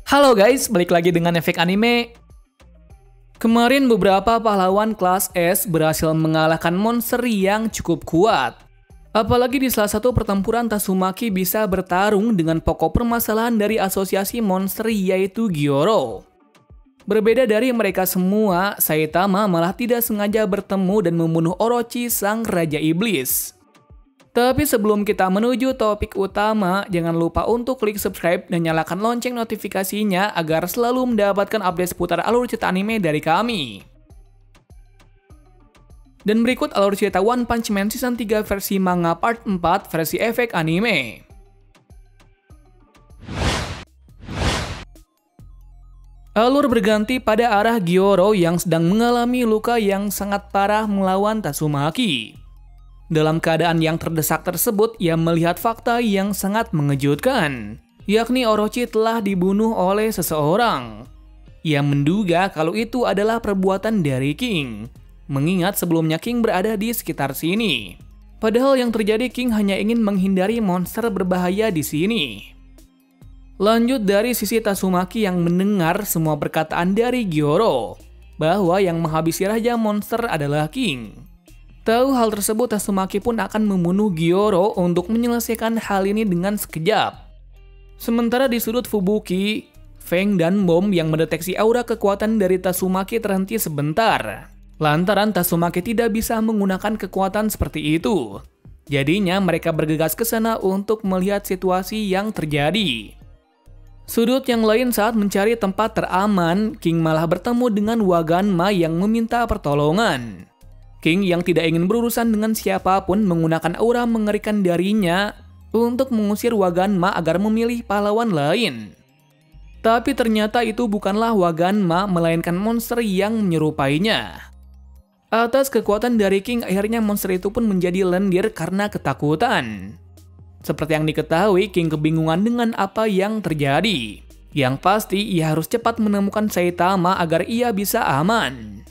Halo guys, balik lagi dengan Efek Anime. Kemarin beberapa pahlawan kelas S berhasil mengalahkan monster yang cukup kuat. Apalagi di salah satu pertempuran Tatsumaki bisa bertarung dengan pokok permasalahan dari asosiasi monster yaitu Gyoro. Berbeda dari mereka semua, Saitama malah tidak sengaja bertemu dan membunuh Orochi, sang Raja Iblis. Tapi sebelum kita menuju topik utama, jangan lupa untuk klik subscribe dan nyalakan lonceng notifikasinya agar selalu mendapatkan update seputar alur cerita anime dari kami. Dan berikut alur cerita One Punch Man Season 3 versi manga part 4 versi Efek Anime. Alur berganti pada arah Gyoro yang sedang mengalami luka yang sangat parah melawan Tatsumaki. Dalam keadaan yang terdesak tersebut, ia melihat fakta yang sangat mengejutkan, yakni Orochi telah dibunuh oleh seseorang. Ia menduga kalau itu adalah perbuatan dari King, mengingat sebelumnya King berada di sekitar sini. Padahal yang terjadi, King hanya ingin menghindari monster berbahaya di sini. Lanjut dari sisi Tatsumaki yang mendengar semua perkataan dari Gyoro, bahwa yang menghabisi raja monster adalah King. Tahu hal tersebut, Tatsumaki pun akan membunuh Gyoro untuk menyelesaikan hal ini dengan sekejap. Sementara di sudut Fubuki, Feng dan Bom yang mendeteksi aura kekuatan dari Tatsumaki terhenti sebentar. Lantaran Tatsumaki tidak bisa menggunakan kekuatan seperti itu. Jadinya mereka bergegas ke sana untuk melihat situasi yang terjadi. Sudut yang lain saat mencari tempat teraman, King malah bertemu dengan Waganma yang meminta pertolongan. King yang tidak ingin berurusan dengan siapapun menggunakan aura mengerikan darinya untuk mengusir Waganma agar memilih pahlawan lain. Tapi ternyata itu bukanlah Waganma, melainkan monster yang menyerupainya. Atas kekuatan dari King, akhirnya monster itu pun menjadi lendir karena ketakutan. Seperti yang diketahui, King kebingungan dengan apa yang terjadi. Yang pasti, ia harus cepat menemukan Saitama agar ia bisa aman.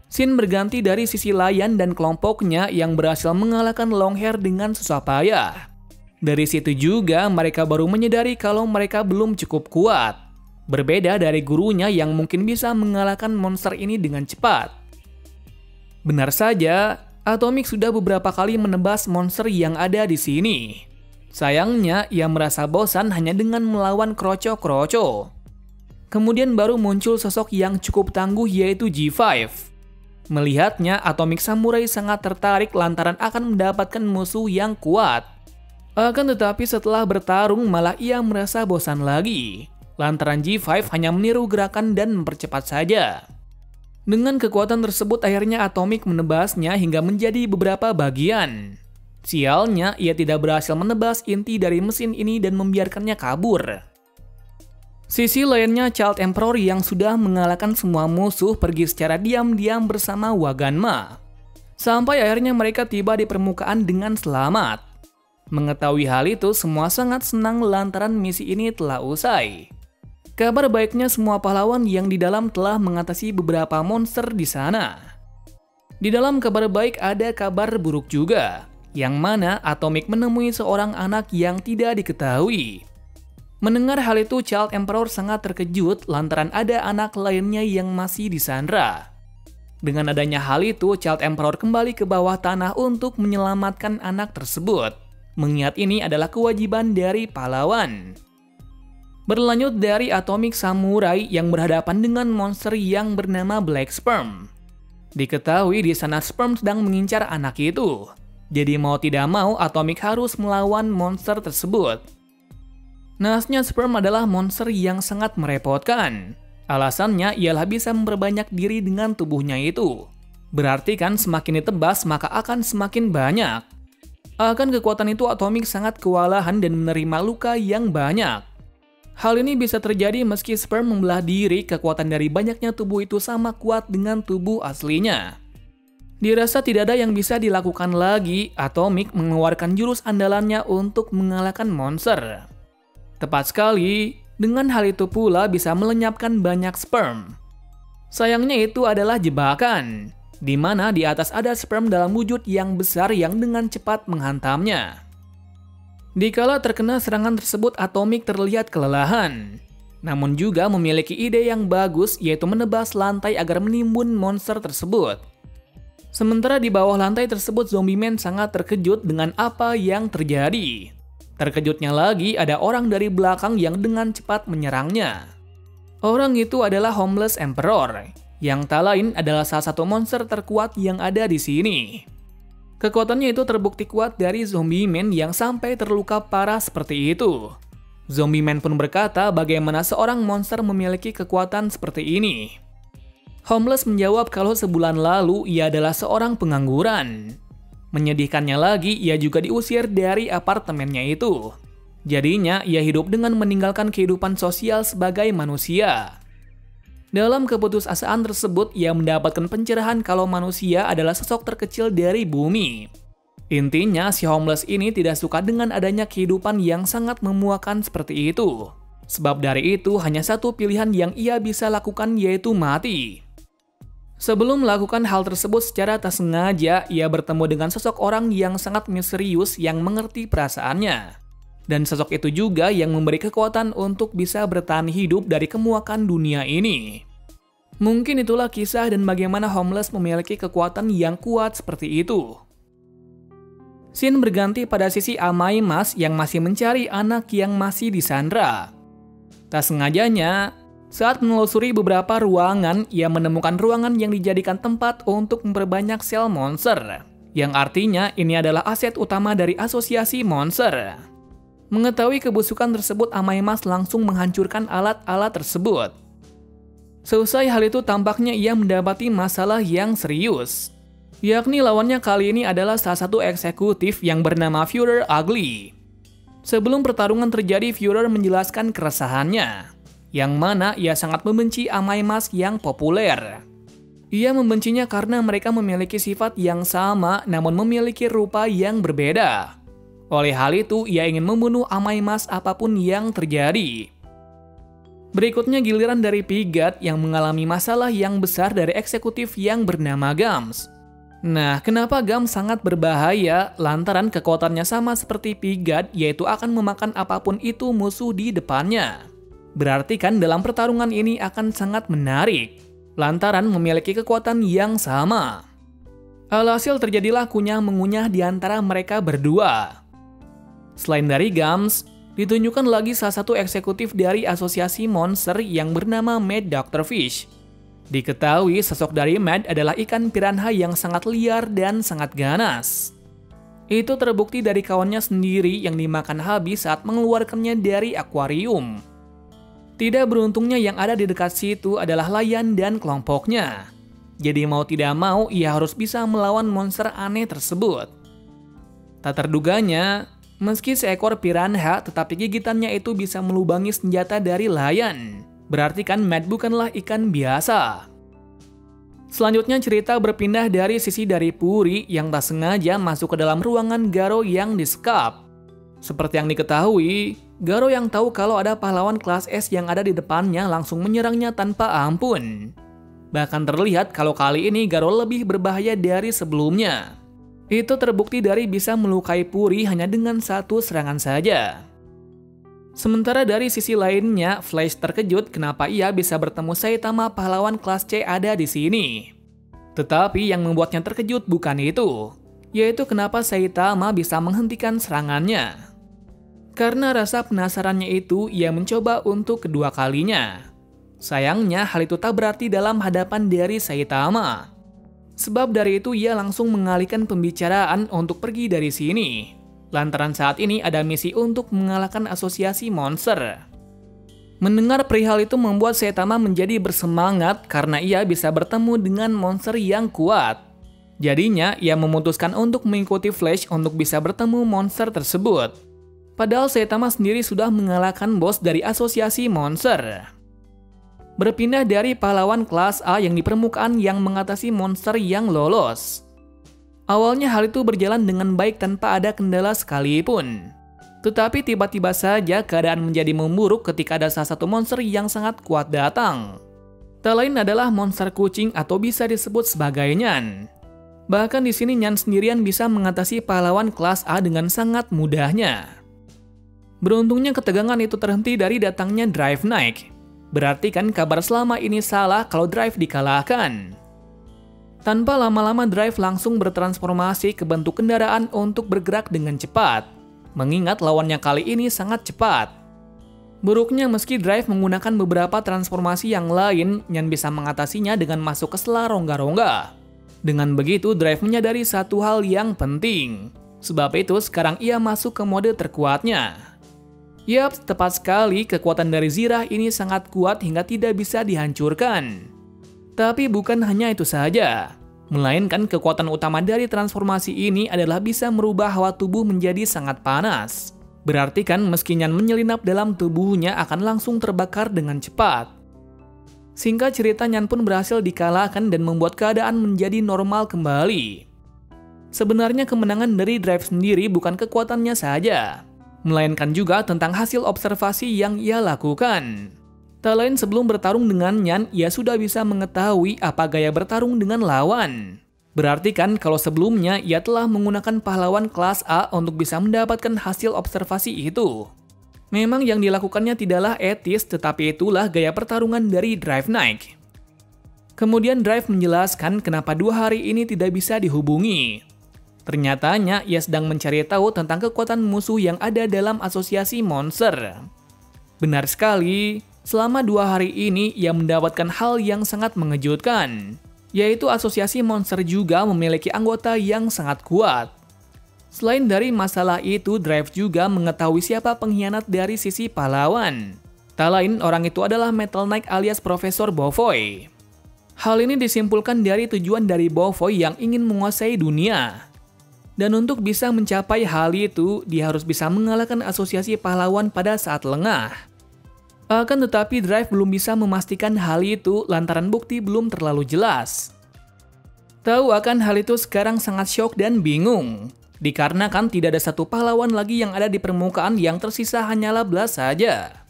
Scene berganti dari sisi Lion dan kelompoknya yang berhasil mengalahkan Longhair dengan susah payah. Dari situ juga mereka baru menyadari kalau mereka belum cukup kuat. Berbeda dari gurunya yang mungkin bisa mengalahkan monster ini dengan cepat. Benar saja, Atomic sudah beberapa kali menebas monster yang ada di sini. Sayangnya, ia merasa bosan hanya dengan melawan kroco-kroco. Kemudian baru muncul sosok yang cukup tangguh yaitu G5. Melihatnya, Atomic Samurai sangat tertarik lantaran akan mendapatkan musuh yang kuat. Akan tetapi setelah bertarung malah ia merasa bosan lagi, lantaran G5 hanya meniru gerakan dan mempercepat saja. Dengan kekuatan tersebut akhirnya Atomic menebasnya hingga menjadi beberapa bagian. Sialnya, ia tidak berhasil menebas inti dari mesin ini dan membiarkannya kabur. Sisi lainnya, Child Emperor yang sudah mengalahkan semua musuh pergi secara diam-diam bersama Waganma. Sampai akhirnya mereka tiba di permukaan dengan selamat. Mengetahui hal itu, semua sangat senang lantaran misi ini telah usai. Kabar baiknya, semua pahlawan yang di dalam telah mengatasi beberapa monster di sana. Di dalam kabar baik ada kabar buruk juga, yang mana Atomic menemui seorang anak yang tidak diketahui. Mendengar hal itu, Child Emperor sangat terkejut lantaran ada anak lainnya yang masih disandra. Dengan adanya hal itu, Child Emperor kembali ke bawah tanah untuk menyelamatkan anak tersebut. Mengingat ini adalah kewajiban dari pahlawan. Berlanjut dari Atomic Samurai yang berhadapan dengan monster yang bernama Black Sperm. Diketahui di sana Sperm sedang mengincar anak itu. Jadi mau tidak mau Atomic harus melawan monster tersebut. Naasnya Sperm adalah monster yang sangat merepotkan. Alasannya ialah bisa memperbanyak diri dengan tubuhnya itu. Berarti kan semakin ditebas maka akan semakin banyak. Akan kekuatan itu Atomic sangat kewalahan dan menerima luka yang banyak. Hal ini bisa terjadi meski Sperm membelah diri, kekuatan dari banyaknya tubuh itu sama kuat dengan tubuh aslinya. Dirasa tidak ada yang bisa dilakukan lagi, Atomic mengeluarkan jurus andalannya untuk mengalahkan monster. Tepat sekali, dengan hal itu pula bisa melenyapkan banyak sperm. Sayangnya itu adalah jebakan, di mana di atas ada sperm dalam wujud yang besar yang dengan cepat menghantamnya. Dikala terkena serangan tersebut, Atomic terlihat kelelahan. namun juga memiliki ide yang bagus, yaitu menebas lantai agar menimbun monster tersebut. Sementara di bawah lantai tersebut, Zombie Man sangat terkejut dengan apa yang terjadi. Terkejutnya lagi, ada orang dari belakang yang dengan cepat menyerangnya. Orang itu adalah Homeless Emperor, yang tak lain adalah salah satu monster terkuat yang ada di sini. Kekuatannya itu terbukti kuat dari Zombie Man yang sampai terluka parah seperti itu. Zombie Man pun berkata bagaimana seorang monster memiliki kekuatan seperti ini. Homeless menjawab kalau sebulan lalu ia adalah seorang pengangguran. Menyedihkannya lagi, ia juga diusir dari apartemennya itu. Jadinya ia hidup dengan meninggalkan kehidupan sosial sebagai manusia. Dalam keputusasaan tersebut, ia mendapatkan pencerahan kalau manusia adalah sosok terkecil dari bumi. Intinya, si Homeless ini tidak suka dengan adanya kehidupan yang sangat memuakan seperti itu. Sebab dari itu, hanya satu pilihan yang ia bisa lakukan, yaitu mati. Sebelum melakukan hal tersebut secara tak sengaja, ia bertemu dengan sosok orang yang sangat misterius yang mengerti perasaannya. Dan sosok itu juga yang memberi kekuatan untuk bisa bertahan hidup dari kemuakan dunia ini. Mungkin itulah kisah dan bagaimana Homeless memiliki kekuatan yang kuat seperti itu. Scene berganti pada sisi Amai Mas yang masih mencari anak yang masih disandra. Tak sengajanya, saat menelusuri beberapa ruangan, ia menemukan ruangan yang dijadikan tempat untuk memperbanyak sel monster, yang artinya ini adalah aset utama dari asosiasi monster. Mengetahui kebusukan tersebut, Amai Mas langsung menghancurkan alat-alat tersebut. Seusai hal itu, tampaknya ia mendapati masalah yang serius. Yakni lawannya kali ini adalah salah satu eksekutif yang bernama Führer Ugly. Sebelum pertarungan terjadi, Führer menjelaskan keresahannya, yang mana ia sangat membenci Amai Mas yang populer. Ia membencinya karena mereka memiliki sifat yang sama namun memiliki rupa yang berbeda. Oleh hal itu, ia ingin membunuh Amai Mas apapun yang terjadi. Berikutnya giliran dari Pigat yang mengalami masalah yang besar dari eksekutif yang bernama Gams. Nah, kenapa Gams sangat berbahaya? Lantaran kekuatannya sama seperti Pigat, yaitu akan memakan apapun itu musuh di depannya. Berarti kan dalam pertarungan ini akan sangat menarik, lantaran memiliki kekuatan yang sama. Alhasil terjadilah kunyah-mengunyah di antara mereka berdua. Selain dari Gams, ditunjukkan lagi salah satu eksekutif dari asosiasi monster yang bernama Mad Dr. Fish. Diketahui sosok dari Mad adalah ikan piranha yang sangat liar dan sangat ganas. Itu terbukti dari kawannya sendiri yang dimakan habis saat mengeluarkannya dari akuarium. Tidak beruntungnya yang ada di dekat situ adalah Lion dan kelompoknya. Jadi mau tidak mau ia harus bisa melawan monster aneh tersebut. Tak terduganya, meski seekor piranha tetapi gigitannya itu bisa melubangi senjata dari Lion. Berarti kan Mad bukanlah ikan biasa. Selanjutnya cerita berpindah dari sisi dari Puri yang tak sengaja masuk ke dalam ruangan Garo yang disekap. Seperti yang diketahui, Garo yang tahu kalau ada pahlawan kelas S yang ada di depannya langsung menyerangnya tanpa ampun. Bahkan terlihat kalau kali ini Garo lebih berbahaya dari sebelumnya. Itu terbukti dari bisa melukai Puri hanya dengan satu serangan saja. Sementara dari sisi lainnya, Flash terkejut kenapa ia bisa bertemu Saitama pahlawan kelas C ada di sini. Tetapi yang membuatnya terkejut bukan itu, yaitu kenapa Saitama bisa menghentikan serangannya. Karena rasa penasarannya itu, ia mencoba untuk kedua kalinya. Sayangnya hal itu tak berarti dalam hadapan dari Saitama. Sebab dari itu ia langsung mengalihkan pembicaraan untuk pergi dari sini. Lantaran saat ini ada misi untuk mengalahkan asosiasi monster. Mendengar perihal itu membuat Saitama menjadi bersemangat karena ia bisa bertemu dengan monster yang kuat. Jadinya ia memutuskan untuk mengikuti Flash untuk bisa bertemu monster tersebut. Padahal Saitama sendiri sudah mengalahkan bos dari asosiasi monster. Berpindah dari pahlawan kelas A yang di permukaan yang mengatasi monster yang lolos. Awalnya hal itu berjalan dengan baik tanpa ada kendala sekalipun. Tetapi tiba-tiba saja keadaan menjadi memburuk ketika ada salah satu monster yang sangat kuat datang. Tak lain adalah monster kucing atau bisa disebut sebagai Nyan. Bahkan di sini Nyan sendirian bisa mengatasi pahlawan kelas A dengan sangat mudahnya. Beruntungnya ketegangan itu terhenti dari datangnya Drive naik. Berarti kan kabar selama ini salah kalau Drive dikalahkan. Tanpa lama-lama Drive langsung bertransformasi ke bentuk kendaraan untuk bergerak dengan cepat. Mengingat lawannya kali ini sangat cepat. Buruknya meski Drive menggunakan beberapa transformasi yang lain yang bisa mengatasinya dengan masuk ke sela rongga-rongga. Dengan begitu Drive menyadari satu hal yang penting. Sebab itu sekarang ia masuk ke mode terkuatnya. Yap, tepat sekali kekuatan dari Zirah ini sangat kuat hingga tidak bisa dihancurkan. Tapi bukan hanya itu saja. Melainkan kekuatan utama dari transformasi ini adalah bisa merubah hawa tubuh menjadi sangat panas. Berarti kan meski Nyan menyelinap dalam tubuhnya akan langsung terbakar dengan cepat. Singkat cerita Nyan pun berhasil dikalahkan dan membuat keadaan menjadi normal kembali. Sebenarnya kemenangan dari Drive sendiri bukan kekuatannya saja, melainkan juga tentang hasil observasi yang ia lakukan. Tak lain sebelum bertarung dengan Nyan, ia sudah bisa mengetahui apa gaya bertarung dengan lawan. Berarti kan kalau sebelumnya ia telah menggunakan pahlawan kelas A untuk bisa mendapatkan hasil observasi itu. Memang yang dilakukannya tidaklah etis, tetapi itulah gaya pertarungan dari Drive naik. Kemudian Drive menjelaskan kenapa 2 hari ini tidak bisa dihubungi. Ternyatanya ia sedang mencari tahu tentang kekuatan musuh yang ada dalam asosiasi monster. Benar sekali, selama 2 hari ini ia mendapatkan hal yang sangat mengejutkan, yaitu asosiasi monster juga memiliki anggota yang sangat kuat. Selain dari masalah itu, Drive juga mengetahui siapa pengkhianat dari sisi pahlawan. Tak lain orang itu adalah Metal Knight alias Profesor Bofoy. Hal ini disimpulkan dari tujuan dari Bofoy yang ingin menguasai dunia. Dan untuk bisa mencapai hal itu, dia harus bisa mengalahkan asosiasi pahlawan pada saat lengah. Akan tetapi Drive belum bisa memastikan hal itu lantaran bukti belum terlalu jelas. Tahu akan hal itu sekarang sangat syok dan bingung. Dikarenakan tidak ada satu pahlawan lagi yang ada di permukaan, yang tersisa hanyalah Blast saja.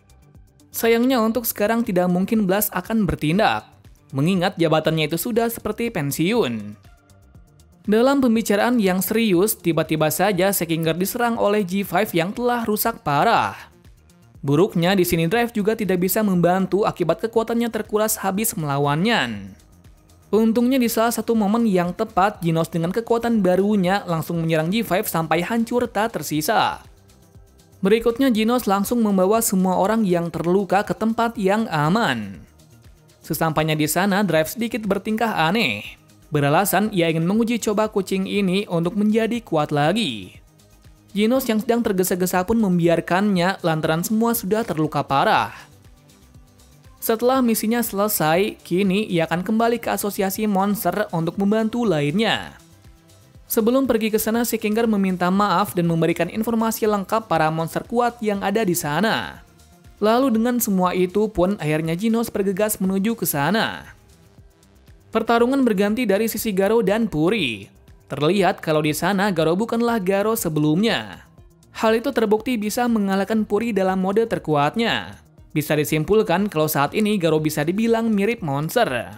Sayangnya untuk sekarang tidak mungkin Blast akan bertindak, mengingat jabatannya itu sudah seperti pensiun. Dalam pembicaraan yang serius, tiba-tiba saja Sekinger diserang oleh G5 yang telah rusak parah. Buruknya di sini Drive juga tidak bisa membantu akibat kekuatannya terkuras habis melawannya. Untungnya di salah satu momen yang tepat, Genos dengan kekuatan barunya langsung menyerang G5 sampai hancur tak tersisa. Berikutnya Genos langsung membawa semua orang yang terluka ke tempat yang aman. Sesampainya di sana, Drive sedikit bertingkah aneh. Beralasan ia ingin menguji coba kucing ini untuk menjadi kuat lagi. Genos yang sedang tergesa-gesa pun membiarkannya lantaran semua sudah terluka parah. Setelah misinya selesai, kini ia akan kembali ke asosiasi monster untuk membantu lainnya. Sebelum pergi ke sana, Sekinger meminta maaf dan memberikan informasi lengkap para monster kuat yang ada di sana. Lalu dengan semua itu pun akhirnya Genos bergegas menuju ke sana. Pertarungan berganti dari sisi Garo dan Puri. Terlihat kalau di sana Garo bukanlah Garo sebelumnya. Hal itu terbukti bisa mengalahkan Puri dalam mode terkuatnya. Bisa disimpulkan kalau saat ini Garo bisa dibilang mirip monster.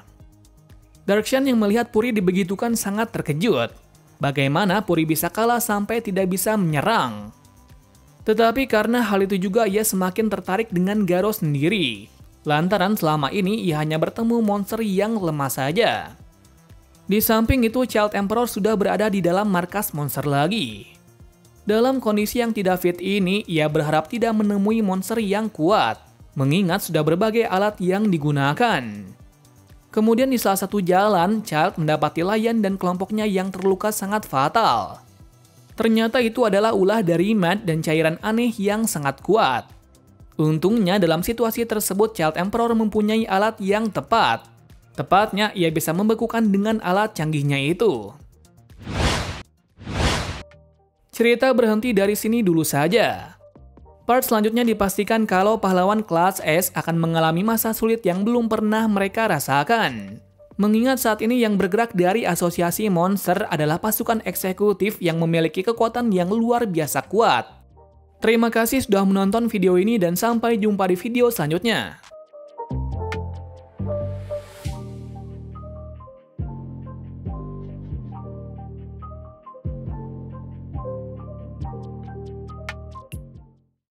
Darkshan yang melihat Puri dibegitukan sangat terkejut. Bagaimana Puri bisa kalah sampai tidak bisa menyerang? Tetapi karena hal itu juga ia semakin tertarik dengan Garo sendiri. Lantaran selama ini ia hanya bertemu monster yang lemah saja. Di samping itu, Child Emperor sudah berada di dalam markas monster lagi. Dalam kondisi yang tidak fit ini, ia berharap tidak menemui monster yang kuat, mengingat sudah berbagai alat yang digunakan. Kemudian di salah satu jalan, Child mendapati Lion dan kelompoknya yang terluka sangat fatal. Ternyata itu adalah ulah dari Mad dan cairan aneh yang sangat kuat. Untungnya dalam situasi tersebut Child Emperor mempunyai alat yang tepat. Tepatnya ia bisa membekukan dengan alat canggihnya itu. Cerita berhenti dari sini dulu saja. Part selanjutnya dipastikan kalau pahlawan kelas S akan mengalami masa sulit yang belum pernah mereka rasakan. Mengingat saat ini yang bergerak dari asosiasi monster adalah pasukan eksekutif yang memiliki kekuatan yang luar biasa kuat. Terima kasih sudah menonton video ini dan sampai jumpa di video selanjutnya.